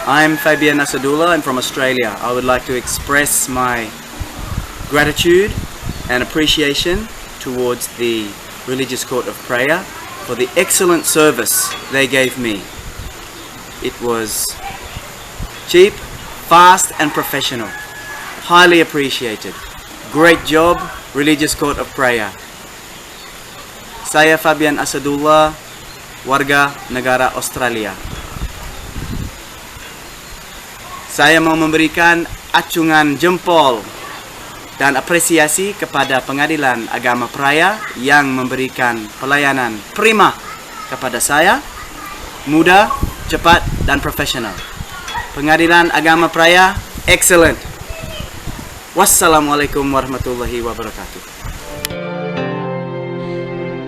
I'm Fabian Asadullah. I'm from Australia. I would like to express my gratitude and appreciation towards the Religious Court of Prayer for the excellent service they gave me. It was cheap, fast and professional. Highly appreciated. Great job, Religious Court of Prayer. Saya Fabian Asadullah, warga negara Australia. Saya mau memberikan acungan jempol dan apresiasi kepada Pengadilan Agama Praia yang memberikan pelayanan prima kepada saya, mudah, cepat, dan profesional. Pengadilan Agama Praia, excellent. Wassalamualaikum warahmatullahi wabarakatuh.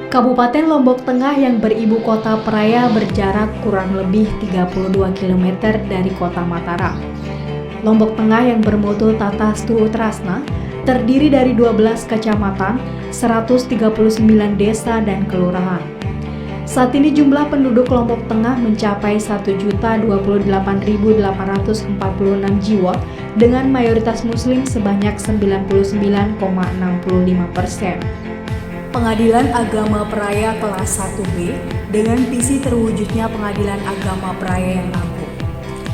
Kabupaten Lombok Tengah yang beribu kota Praia berjarak kurang lebih 32 km dari kota Mataram. Lombok Tengah yang bermutu Tatastu Utrasna terdiri dari 12 kecamatan, 139 desa dan kelurahan. Saat ini jumlah penduduk Lombok Tengah mencapai 1.028.846 jiwa dengan mayoritas muslim sebanyak 99,65%. Pengadilan Agama Praia kelas 1B dengan visi terwujudnya Pengadilan Agama Praia yang agung.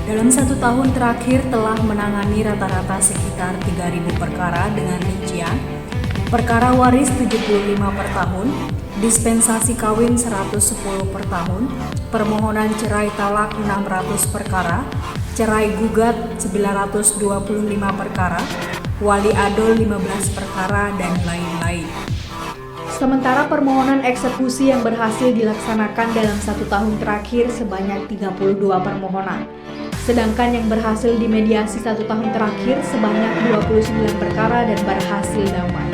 Dalam 1 tahun terakhir telah menangani rata-rata sekitar 3.000 perkara dengan rincian perkara waris 75 per tahun, dispensasi kawin 110 per tahun, permohonan cerai talak 600 perkara, cerai gugat 925 perkara, wali ado 15 perkara, dan lain-lain. Sementara permohonan eksekusi yang berhasil dilaksanakan dalam 1 tahun terakhir sebanyak 32 permohonan. Sedangkan yang berhasil dimediasi 1 tahun terakhir sebanyak 29 perkara dan berhasil damai.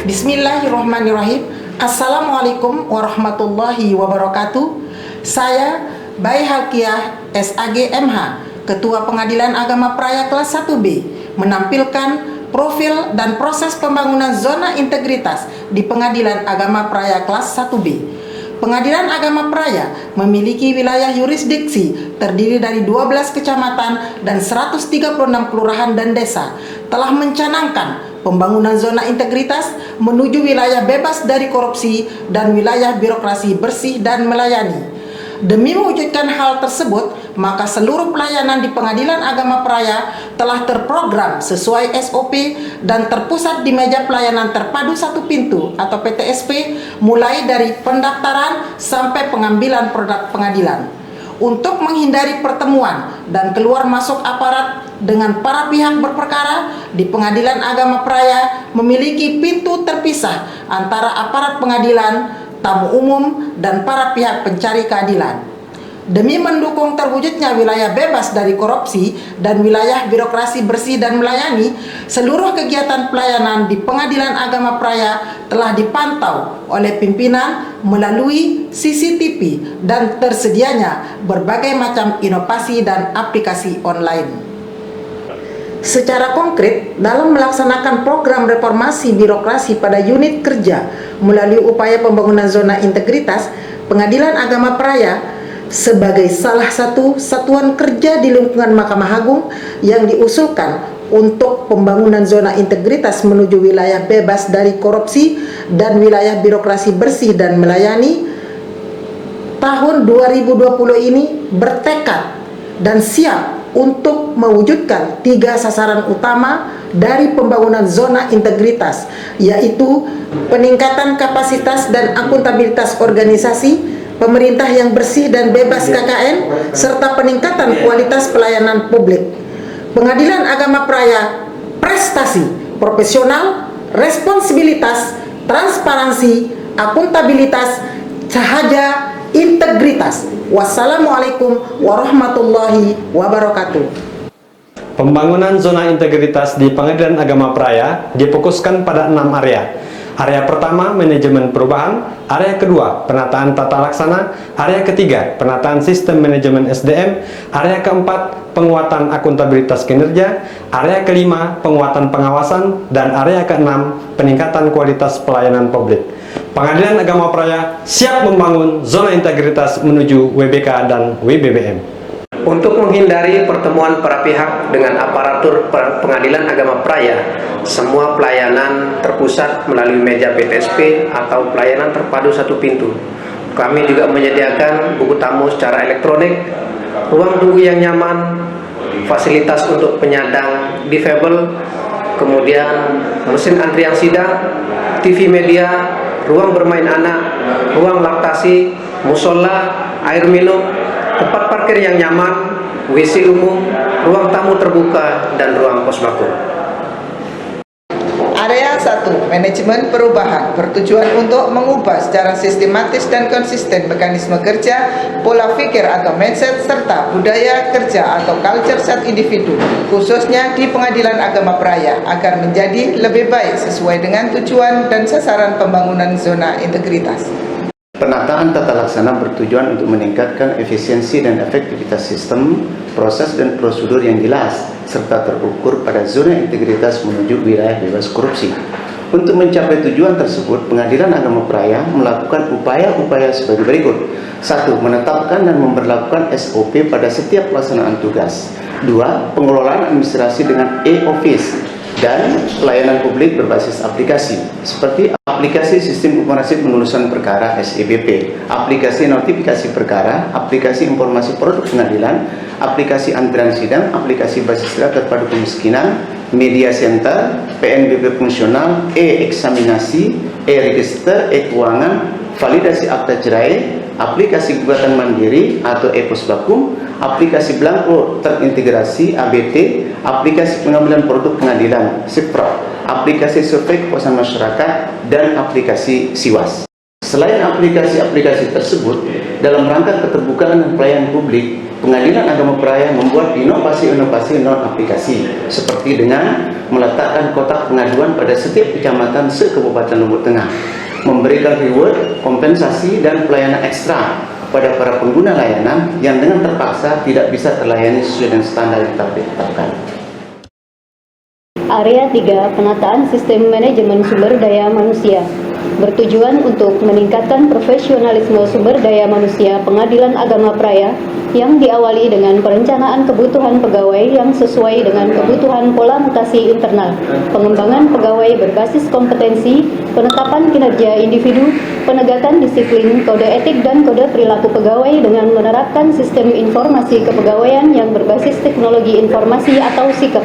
Bismillahirrahmanirrahim. Assalamualaikum warahmatullahi wabarakatuh. Saya Bayi Halkiah SAG MH, Ketua Pengadilan Agama Praia kelas 1B, menampilkan profil dan proses pembangunan zona integritas di Pengadilan Agama Praia kelas 1B. Pengadilan Agama Praia memiliki wilayah yurisdiksi terdiri dari 12 kecamatan dan 136 kelurahan dan desa, telah mencanangkan pembangunan zona integritas menuju wilayah bebas dari korupsi dan wilayah birokrasi bersih dan melayani. Demi mewujudkan hal tersebut, maka seluruh pelayanan di Pengadilan Agama Praia telah terprogram sesuai SOP dan terpusat di meja pelayanan terpadu satu pintu atau PTSP, mulai dari pendaftaran sampai pengambilan produk pengadilan. Untuk menghindari pertemuan dan keluar masuk aparat dengan para pihak berperkara, di Pengadilan Agama Praia memiliki pintu terpisah antara aparat pengadilan, tamu umum, dan para pihak pencari keadilan. Demi mendukung terwujudnya wilayah bebas dari korupsi dan wilayah birokrasi bersih dan melayani, seluruh kegiatan pelayanan di Pengadilan Agama Praia telah dipantau oleh pimpinan melalui CCTV dan tersedianya berbagai macam inovasi dan aplikasi online. Secara konkret, dalam melaksanakan program reformasi birokrasi pada unit kerja melalui upaya pembangunan zona integritas, Pengadilan Agama Praia sebagai salah satu satuan kerja di lingkungan Mahkamah Agung yang diusulkan untuk pembangunan zona integritas menuju wilayah bebas dari korupsi dan wilayah birokrasi bersih dan melayani, tahun 2020 ini bertekad dan siap untuk mewujudkan 3 sasaran utama dari pembangunan zona integritas, yaitu peningkatan kapasitas dan akuntabilitas organisasi, pemerintah yang bersih dan bebas KKN, serta peningkatan kualitas pelayanan publik. Pengadilan Agama Praia prestasi, profesional, responsibilitas, transparansi, akuntabilitas, sahaja, integritas. Wassalamualaikum warahmatullahi wabarakatuh. Pembangunan zona integritas di Pengadilan Agama Praia difokuskan pada 6 area. Area pertama, manajemen perubahan. Area kedua, penataan tata laksana. Area ketiga, penataan sistem manajemen SDM. Area keempat, penguatan akuntabilitas kinerja. Area kelima, penguatan pengawasan. Dan area keenam, peningkatan kualitas pelayanan publik. Pengadilan Agama Praia siap membangun zona integritas menuju WBK dan WBBM. Untuk menghindari pertemuan para pihak dengan aparatur Pengadilan Agama Praia, semua pelayanan terpusat melalui meja PTSP atau pelayanan terpadu satu pintu. Kami juga menyediakan buku tamu secara elektronik, ruang tunggu yang nyaman, fasilitas untuk penyandang difabel, kemudian mesin antrian sidang, TV media, ruang bermain anak, ruang laktasi, musola, air minum, tempat parkir yang nyaman, WC umum, ruang tamu terbuka, dan ruang pos bako. Area 1, manajemen perubahan, bertujuan untuk mengubah secara sistematis dan konsisten mekanisme kerja, pola pikir atau mindset, serta budaya kerja atau culture set individu, khususnya di Pengadilan Agama Praia, agar menjadi lebih baik sesuai dengan tujuan dan sasaran pembangunan zona integritas. Penataan tata laksana bertujuan untuk meningkatkan efisiensi dan efektivitas sistem, proses dan prosedur yang jelas, serta terukur pada zona integritas menuju wilayah bebas korupsi. Untuk mencapai tujuan tersebut, Pengadilan Agama Praia melakukan upaya-upaya sebagai berikut. 1. Menetapkan dan memberlakukan SOP pada setiap pelaksanaan tugas. 2. Pengelolaan administrasi dengan e-office dan pelayanan publik berbasis aplikasi, seperti aplikasi Sistem Informasi Penulisan Perkara SIPP, aplikasi Notifikasi Perkara, aplikasi Informasi Produk Pengadilan, aplikasi Antrian Sidang, aplikasi Basis Data Terpadu Kemiskinan, Media Center, PNBP Fungsional, e-eksaminasi, e-register, e-keuangan, validasi akta cerai, aplikasi gugatan mandiri atau e-posbakum, aplikasi belangko terintegrasi ABT, aplikasi pengambilan produk pengadilan SIPRA, aplikasi survei kepuasan masyarakat, dan aplikasi SIWAS. Selain aplikasi-aplikasi tersebut, dalam rangka keterbukaan dan pelayanan publik, Pengadilan Agama Praia membuat inovasi-inovasi non-aplikasi, seperti dengan meletakkan kotak pengaduan pada setiap kecamatan se-Kabupaten Lombok Tengah, memberikan reward, kompensasi, dan pelayanan ekstra pada para pengguna layanan yang dengan terpaksa tidak bisa terlayani sesuai dengan standar yang telah ditetapkan. Area 3, penataan sistem manajemen sumber daya manusia, bertujuan untuk meningkatkan profesionalisme sumber daya manusia Pengadilan Agama Praia yang diawali dengan perencanaan kebutuhan pegawai yang sesuai dengan kebutuhan pola mutasi internal, pengembangan pegawai berbasis kompetensi, penetapan kinerja individu, penegakan disiplin, kode etik dan kode perilaku pegawai dengan menerapkan sistem informasi kepegawaian yang berbasis teknologi informasi atau SIKEP.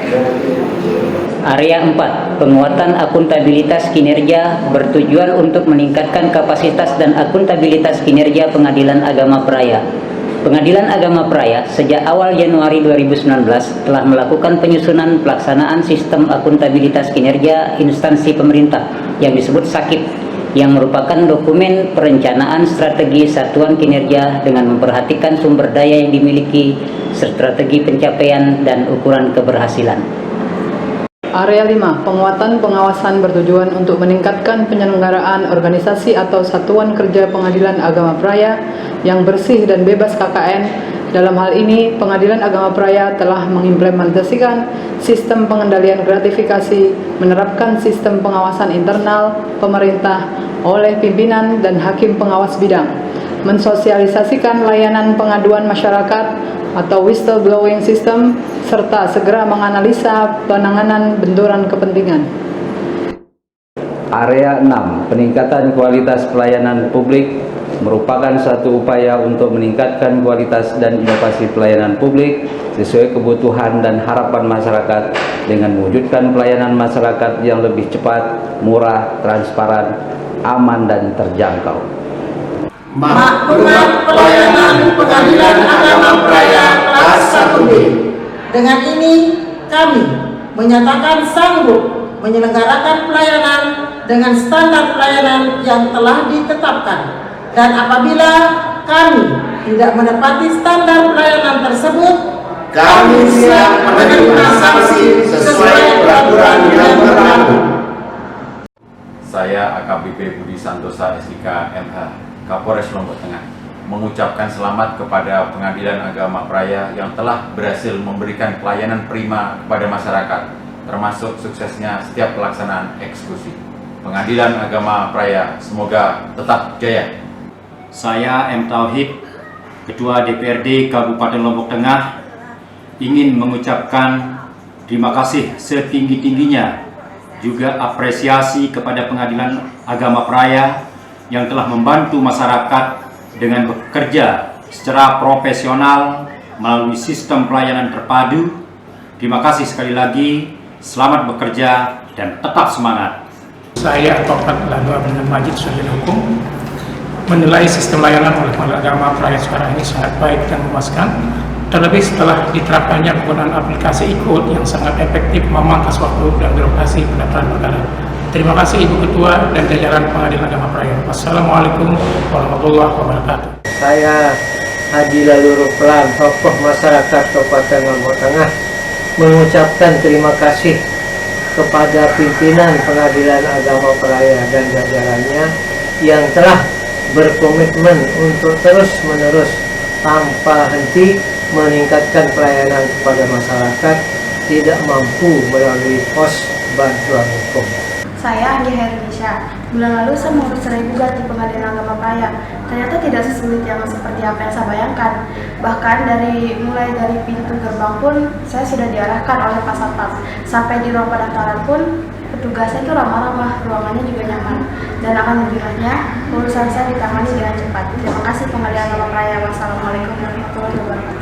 Area 4, penguatan akuntabilitas kinerja, bertujuan untuk meningkatkan kapasitas dan akuntabilitas kinerja Pengadilan Agama Praia. Pengadilan Agama Praia sejak awal Januari 2019 telah melakukan penyusunan pelaksanaan sistem akuntabilitas kinerja instansi pemerintah yang disebut SAKIP, yang merupakan dokumen perencanaan strategi satuan kinerja dengan memperhatikan sumber daya yang dimiliki, strategi pencapaian dan ukuran keberhasilan. Area 5, penguatan pengawasan bertujuan untuk meningkatkan penyelenggaraan organisasi atau satuan kerja Pengadilan Agama Praia yang bersih dan bebas KKN. Dalam hal ini, Pengadilan Agama Praia telah mengimplementasikan sistem pengendalian gratifikasi, menerapkan sistem pengawasan internal pemerintah oleh pimpinan dan hakim pengawas bidang, mensosialisasikan layanan pengaduan masyarakat atau whistleblowing system, serta segera menganalisa penanganan benturan kepentingan. Area 6, peningkatan kualitas pelayanan publik, merupakan suatu upaya untuk meningkatkan kualitas dan inovasi pelayanan publik sesuai kebutuhan dan harapan masyarakat dengan mewujudkan pelayanan masyarakat yang lebih cepat, murah, transparan, aman, dan terjangkau. Maklumat pelayanan Pengadilan Agama Praia kelas 1B. Dengan ini kami menyatakan sanggup menyelenggarakan pelayanan dengan standar pelayanan yang telah ditetapkan, dan apabila kami tidak menepati standar pelayanan tersebut, kami siap menerima sanksi sesuai peraturan yang berlaku. Saya AKBP Budi Santosa SIK MH, Kapolres Lombok Tengah, mengucapkan selamat kepada Pengadilan Agama Praia yang telah berhasil memberikan pelayanan prima kepada masyarakat, termasuk suksesnya setiap pelaksanaan eksekusi. Pengadilan Agama Praia. Semoga tetap jaya. Saya M. Tauhid, Ketua DPRD Kabupaten Lombok Tengah, ingin mengucapkan terima kasih setinggi-tingginya, juga apresiasi kepada Pengadilan Agama Praia yang telah membantu masyarakat dengan bekerja secara profesional melalui sistem pelayanan terpadu. Terima kasih sekali lagi, selamat bekerja dan tetap semangat. Saya Advokat Lalu Abdul Majid Sarjana Hukum menilai sistem layanan oleh Pengadilan Agama Praia sekarang ini sangat baik dan memuaskan, terlebih setelah diterapkannya penggunaan aplikasi e-court yang sangat efektif memangkas waktu dan birokrasi pendaftaran perkara. Terima kasih Ibu Ketua dan jajaran Pengadilan Agama Praia. Wassalamualaikum warahmatullahi wabarakatuh. Saya Haji Lalu Ruplan, tokoh masyarakat Kabupaten Lombok Tengah, mengucapkan terima kasih kepada pimpinan Pengadilan Agama Praia dan jajarannya yang telah berkomitmen untuk terus-menerus tanpa henti meningkatkan pelayanan kepada masyarakat tidak mampu melalui pos bantuan hukum. Saya Andi Hernisha. Bulan lalu saya mengurus cerai gugat di Pengadilan Agama Praia. Ternyata tidak sesulit yang seperti apa yang saya bayangkan. Bahkan mulai dari pintu gerbang pun saya sudah diarahkan oleh Pak Satpam. Sampai di ruang pendaftaran pun petugasnya itu ramah-ramah, ruangannya juga nyaman. Dan alhamdulillahnya urusan saya ditangani dengan cepat. Terima kasih Pengadilan Agama Praia. Wassalamualaikum warahmatullahi wabarakatuh.